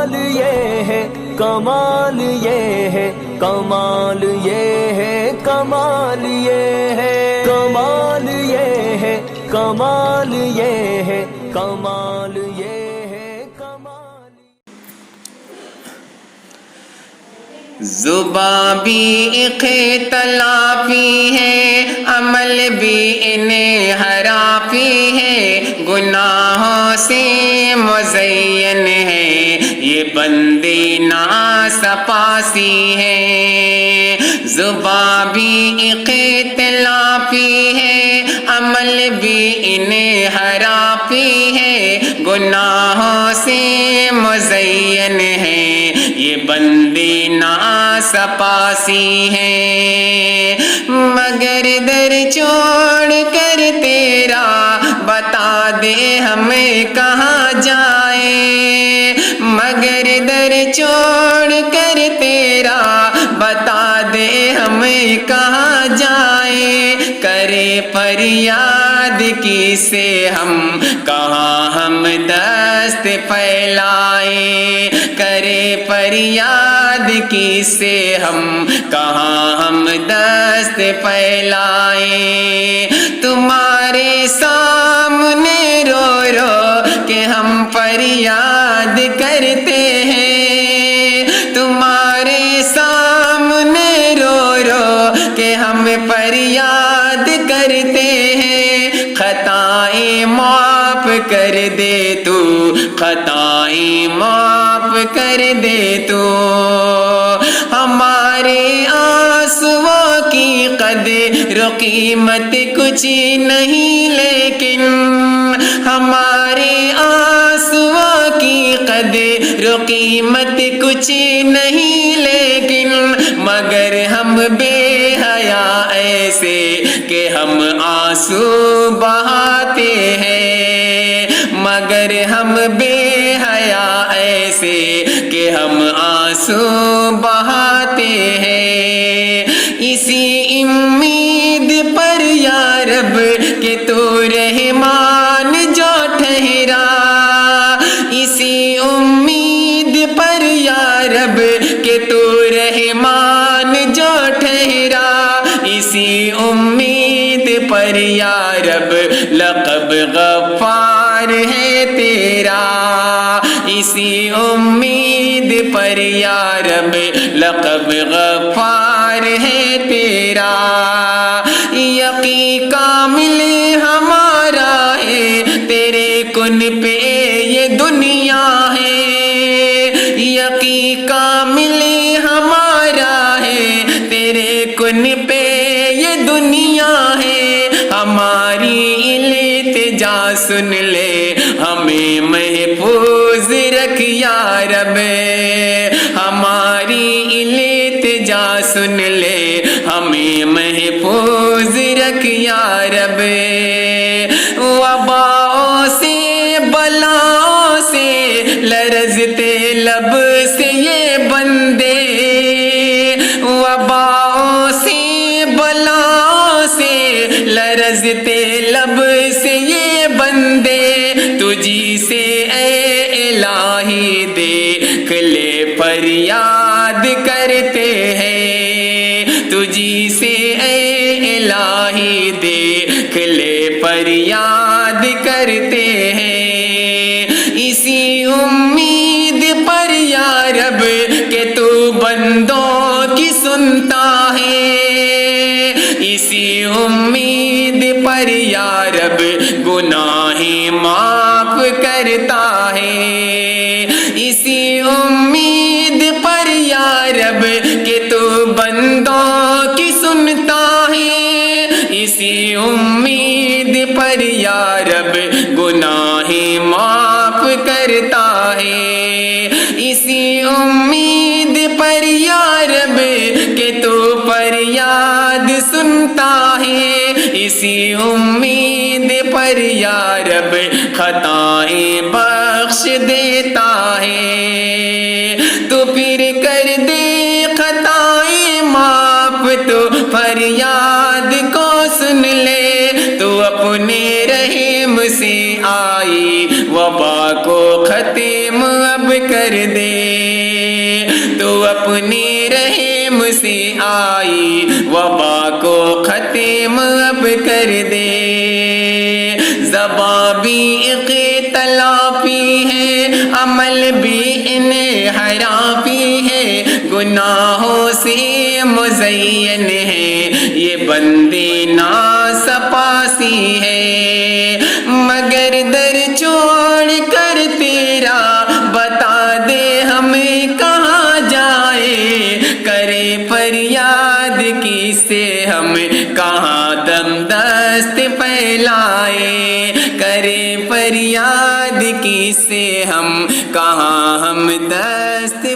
کمال یہ ہے، کمال یہ ہے، کمال یہ ہے، کمال یہ ہے، کمال یہ ہے، کمال یہ ہے، کمال یہ ہے، کمال۔ زبان بھی اختلافی ہے، عمل بھی انحرافی ہے، گناہوں سے مزین ہے، یہ بندے ناسپاسی ہے۔ زبان بھی اختلافی ہے، عمل بھی انحرافی ہے، گناہوں سے مزین ہے، یہ بندے ناسپاسی ہیں۔ مگر در چھوڑ کر تیرا بتا دے ہمیں کہاں جائیں، مگر در چھوڑ کر تیرا بتا دے ہمیں کہاں جائیں، کرے فریاد کس سے ہم کہاں ہم دست پھیلائیں، کرے فریاد کس سے ہم کہاں ہم دست پھیلائیں۔ تمہارے سامنے رو رو کے ہم فریاد کرتے ہیں، تمہارے سامنے رو رو کے ہم فریاد کرتے ہیں، خطائیں معاف کر دے تو، خطائیں معاف کر دے تو، ہمارے آنسوؤں کی قدر و قیمت کچھ نہیں، لیکن ہمارے آنسوؤں کی قدر و قیمت کچھ نہیں، لیکن مگر ہم بے حیا ایسے کہ ہم آنسو بہاتے ہیں، مگر ہم بے حیا ایسے کہ ہم آنسو بہاتے ہیں۔ اسی امید پر یا رب کہ تو رحمان جو ٹھہرا، اسی امید پر یا رب کہ تو رحمان جو ٹھہرا، اسی امید پر یا رب لقب غفار ہے تیرا، اسی امید پر یا رب لقب غفار ہے تیرا۔ یقین کامل ہمارا ہے تیرے کن پہ یہ دنیا ہے، یقین کامل ہمارا ہے تیرے کن پہ یہ دنیا ہے، ہماری التجا سن لے ہمیں محفوظ رکھ یا رب، ہماری التجا سن لے ہمیں محفوظ رکھ یا رب۔ وباؤں سے بلاؤں سے لرزتے لب سے یہ بندے، وباؤں سے بلاؤں سے لرزتے لب سے یہ بندے، تجھی سے اے الہی دیکھ لے فریاد کرتے ہیں، تجھی سے اے الہی دیکھ لے فریاد کرتے ہیں، اسی امید پر یا رب کہ تو بندوں کی سنتا ہے، اسی امید پر یا رب گناہیں معاف کرتا ہے، اسی امید پر یا رب کہ تو بندوں کی سنتا ہے، اسی امید پر یا رب گناہیں معاف کرتا ہے، اسی امید پر یا رب کہ تو فریاد سنتا ہے، اسی امید پر یا رب خطائیں بخش دیتا ہے، تو پھر کر دے خطائیں معاف، تو فریاد کو سن لے، تو اپنے رحم سے آئی وبا کو ختم اب کر دے، تو اپنے رحم سے آئی وبا کو ختم اب کر دے۔ زبان بھی اختلافی ہے، عمل بھی انحرافی ہے، گناہوں سے مزین ہے، یہ بندے ناسپاسی ہے۔ مگر در چھوڑ کر تیرا بتا دے ہمیں کہاں جائے، کرے فریاد کس سے ہم کہاں دم دست پھیلائے، کرے فریاد کس سے ہم کہاں ہم دست